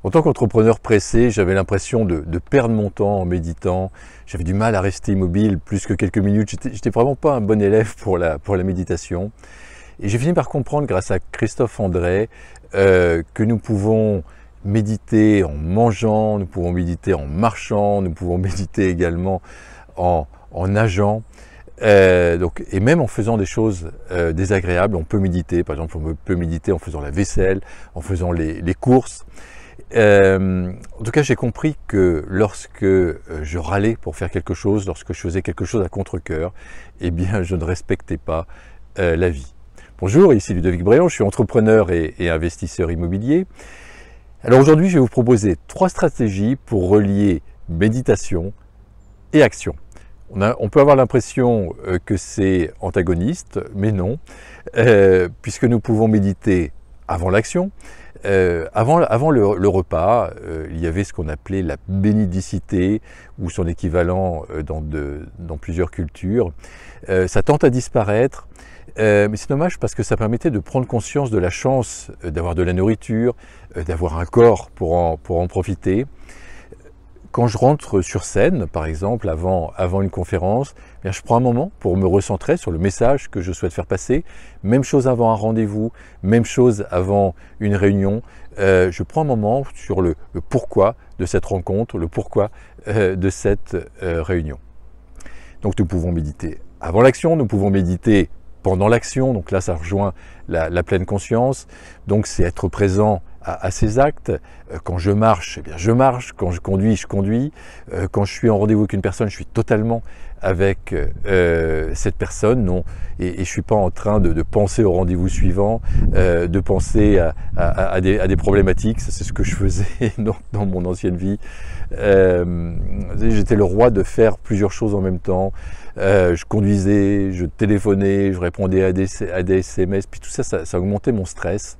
En tant qu'entrepreneur pressé, j'avais l'impression de perdre mon temps en méditant. J'avais du mal à rester immobile plus que quelques minutes. J'étais vraiment pas un bon élève pour la méditation. Et j'ai fini par comprendre, grâce à Christophe André, que nous pouvons méditer en mangeant, nous pouvons méditer en marchant, nous pouvons méditer également en nageant. Et même en faisant des choses désagréables, on peut méditer. Par exemple, on peut méditer en faisant la vaisselle, en faisant les courses. En tout cas, j'ai compris que lorsque je râlais pour faire quelque chose, lorsque je faisais quelque chose à contre-cœur, eh bien, je ne respectais pas la vie. Bonjour, ici Ludovic Bréant, je suis entrepreneur et investisseur immobilier. Alors aujourd'hui, je vais vous proposer 3 stratégies pour relier méditation et action. On peut avoir l'impression que c'est antagoniste, mais non, puisque nous pouvons méditer avant l'action. Avant le repas, il y avait ce qu'on appelait la bénidicité, ou son équivalent dans plusieurs cultures. Ça tente à disparaître, mais c'est dommage parce que ça permettait de prendre conscience de la chance d'avoir de la nourriture, d'avoir un corps pour en profiter. Quand je rentre sur scène, par exemple, avant une conférence, eh bien, je prends un moment pour me recentrer sur le message que je souhaite faire passer. Même chose avant un rendez-vous, même chose avant une réunion. Je prends un moment sur le pourquoi de cette rencontre, le pourquoi de cette réunion. Donc nous pouvons méditer avant l'action, nous pouvons méditer pendant l'action. Donc là, ça rejoint la pleine conscience. Donc c'est être présent à ces actes. Quand je marche, eh bien je marche. Quand je conduis, je conduis. Quand je suis en rendez-vous avec une personne, je suis totalement avec cette personne. Non, et je ne suis pas en train de penser au rendez-vous suivant, de penser à des problématiques. C'est ce que je faisais dans mon ancienne vie. J'étais le roi de faire plusieurs choses en même temps. Je conduisais, je téléphonais, je répondais à des SMS, puis tout ça, ça augmentait mon stress.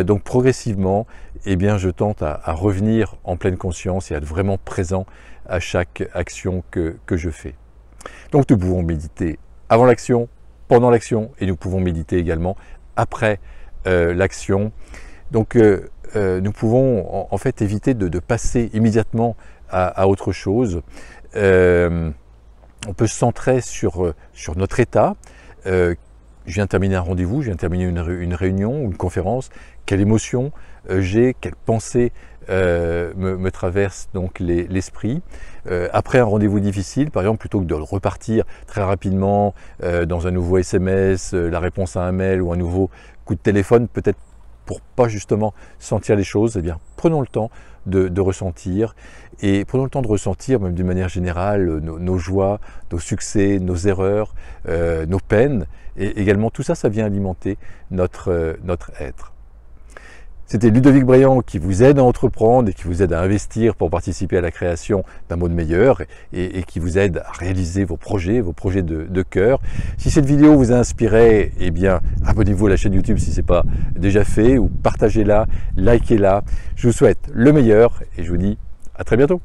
Donc progressivement, eh bien, je tente à revenir en pleine conscience et à être vraiment présent à chaque action que je fais. Donc nous pouvons méditer avant l'action, pendant l'action, et nous pouvons méditer également après l'action. Donc nous pouvons en fait éviter de passer immédiatement à autre chose. On peut se centrer sur notre état. Je viens de terminer un rendez-vous, je viens de terminer une réunion ou une conférence. Quelle émotion j'ai, quelle pensée me traverse donc l'esprit. Après un rendez-vous difficile, par exemple, plutôt que de repartir très rapidement dans un nouveau SMS, la réponse à un mail ou un nouveau coup de téléphone, peut-être pour pas justement sentir les choses, eh bien, prenons le temps de ressentir, et prenons le temps de ressentir, même d'une manière générale, nos joies, nos succès, nos erreurs, nos peines, et également tout ça, ça vient alimenter notre être. C'était Ludovic Bréant qui vous aide à entreprendre et qui vous aide à investir pour participer à la création d'un monde meilleur et qui vous aide à réaliser vos projets de cœur. Si cette vidéo vous a inspiré, eh bien, abonnez-vous à la chaîne YouTube si ce n'est pas déjà fait, ou partagez-la, likez-la. Je vous souhaite le meilleur et je vous dis à très bientôt.